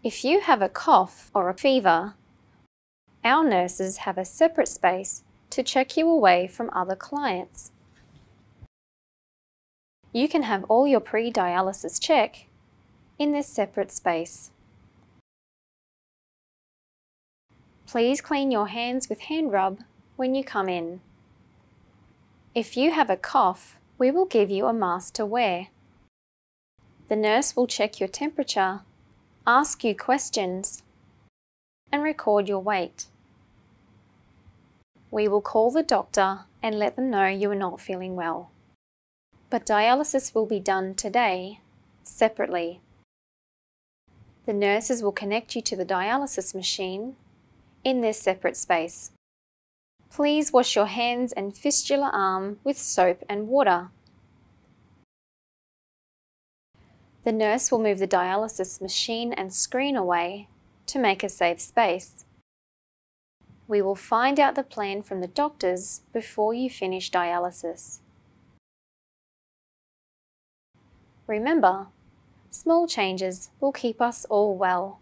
If you have a cough or a fever, our nurses have a separate space to check you away from other clients. You can have all your pre-dialysis check in this separate space. Please clean your hands with hand rub when you come in. If you have a cough, we will give you a mask to wear. The nurse will check your temperature, ask you questions, and record your weight. We will call the doctor and let them know you are not feeling well. But dialysis will be done today, separately. The nurses will connect you to the dialysis machine in this separate space. Please wash your hands and fistula arm with soap and water. The nurse will move the dialysis machine and screen away to make a safe space. We will find out the plan from the doctors before you finish dialysis. Remember, small changes will keep us all well.